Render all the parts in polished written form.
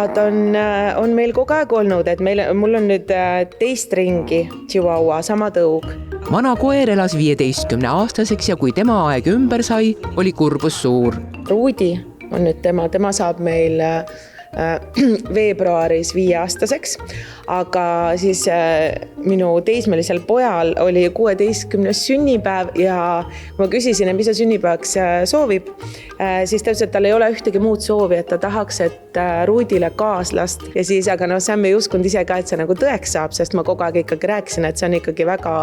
koerad on meil kogu aeg olnud, et mul on nüüd teist ringi Chihuahua, sama tõug. Vana koer elas 15-aastaseks ja kui tema aeg ümber sai, oli kurbus suur. Ruudi on nüüd tema saab meil veebruaris 5-aastaseks, aga siis minu teismelisel pojal oli 16. sünnipäev ja ma küsisin, mis ta sünnipäevaks soovib, siis ta ütles, et tal ei ole ühtegi muud soovi, et ta tahaks, et Ruudile kaaslast ja siis, aga Sam ei uskunud ise ka, et see nagu tõeks saab, sest ma kogu aeg ikkagi rääkisin, et see on ikkagi väga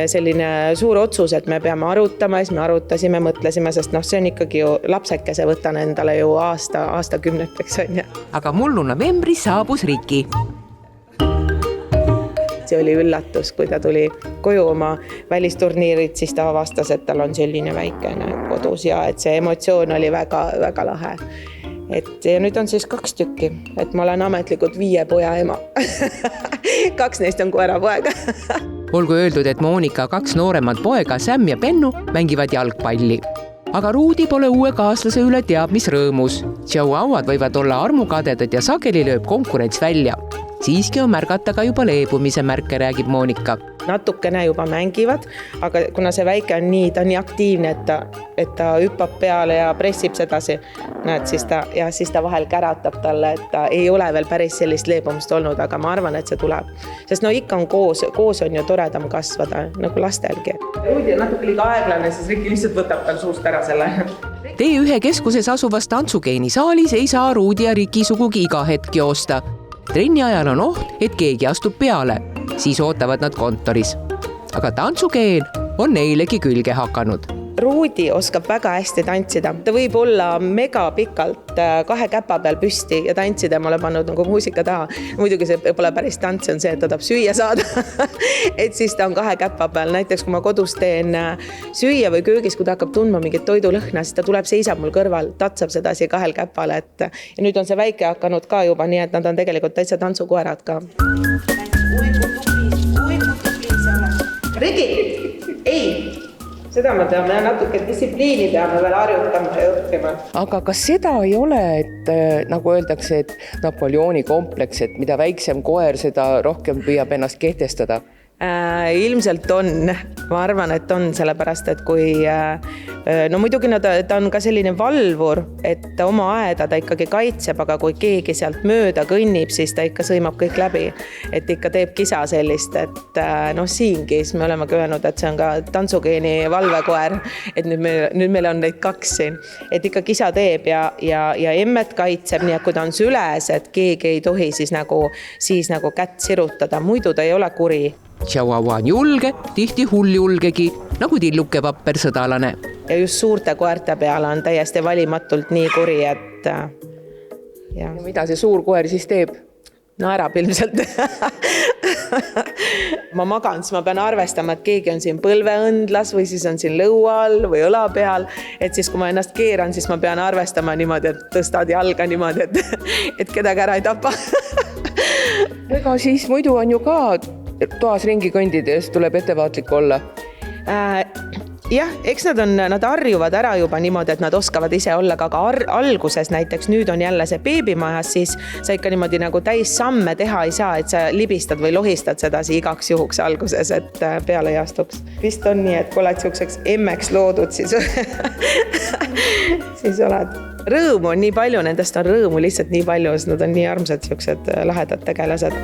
selline suur otsus, et me peame arutama ja siis me arutasime, mõtlesime, sest see on ikkagi ju lapsekese, võtan endale ju aastakümneteks on. Aga mullu novembris saabus Riki. See oli üllatus, kui ta tuli koju oma välisturniirid, siis ta avastas, et tal on selline väikene kodus ja et see emotsioon oli väga, väga lahe. Ja nüüd on siis 2 tükki, et ma olen ametlikult 5 poja ema. 2 neist on koerapoega. Olgu öeldud, et Monika 2 nooremat poega, Sam ja Pennu, mängivad jalgpalli. Aga Ruudi pole uue kaaslase üle teab mis rõõmus. Chihuahuad võivad olla armukadedad ja sageli lööb konkurents välja. Siiski on märgata ka juba leebumise märke, räägib Monika. Natukene juba mängivad, aga kuna see väike on nii aktiivne, et ta hüppab peale ja pressib sedasi, siis ta vahel käratab talle, et ta ei ole veel päris sellist leebumist olnud, aga ma arvan, et see tuleb. Sest ikka on koos on ju toredam kasvada, nagu lastelgi. Ruudi on natuke liiga aeglane, siis Riki lihtsalt võtab tal suust ära selle. T1 keskuses asuvas tantsugeeni saalis ei saa Ruudi ja Riki sugugi iga hetk joosta. Trenni ajal on oht, et keegi astub peale, siis ootavad nad kontoris. Aga tantsugeen on neilegi külge hakanud. Ruudi oskab väga hästi tantsida. Ta võib olla mega pikalt 2 käpa peal püsti ja tantsida ma olen pannud nagu muusika taha. Muidugi see pole päris tants, on see, et ta tahab süüa saada. Et siis ta on 2 käpa peal. Näiteks kui ma kodus teen süüa või köögis, kui ta hakkab tundma mingit toidulõhna, siis ta tuleb, seisab mul kõrval, tatsab sedasi 2 käpale. Ja nüüd on see väike hakanud ka juba, nii et nad on tegelikult täitsa tantsukoerad ka. Riki, ei! Seda me peame natuke distsipliini peame veel harjutama ja õppima. Aga kas seda ei ole, et nagu öeldakse, et Napoleoni kompleks, et mida väiksem koer, seda rohkem püüab ennast kehtestada? Ilmselt on, ma arvan, et on sellepärast, et kui muidugi ta on ka selline valvur, et oma aeda ta ikkagi kaitseb, aga kui keegi sealt mööda kõnnib, siis ta ikka sõimab kõik läbi, et ikka teeb kisa sellist, et siingi me olemegi öelnud, et see on ka tantsugeeni valvekoer, et nüüd meil on neid 2 siin, et ikka kisa teeb ja emmet kaitseb, nii et kui ta on süles, et keegi ei tohi siis nagu kätt sirutada, muidu ta ei ole kuri. Chihuahua on julge, tihti hulljulgegi, nagu tilluke vapper sõdalane. Ja just suurte koerte peale on täiesti valimatult nii kuri, et... Ja mida see suur koer siis teeb? Naerab ilmselt. Ma magan, siis ma pean arvestama, et keegi on siin põlveõndlas või siis on siin lõua all või õla peal. Et siis, kui ma ennast keeran, siis ma pean arvestama niimoodi, et tõstad jalga niimoodi, et kedagi ära ei tapa. Ega siis muidu on ju ka toas ringi kõndides tuleb ettevaatlik olla. Jah, eks nad harjuvad ära juba niimoodi, et nad oskavad ise olla, aga alguses näiteks nüüd on jälle see beebimajas, siis sa ikka niimoodi nagu täis samme teha ei saa, et sa libistad või lohistad sedasi igaks juhuks alguses, et peale ei astuks. Vist on nii, et kui oled siukseks emmeks loodud, siis oled. Rõõmu on nii palju, nendest on rõõmu lihtsalt nii palju, sest nad on nii armsad siuksed lahedad tegelased.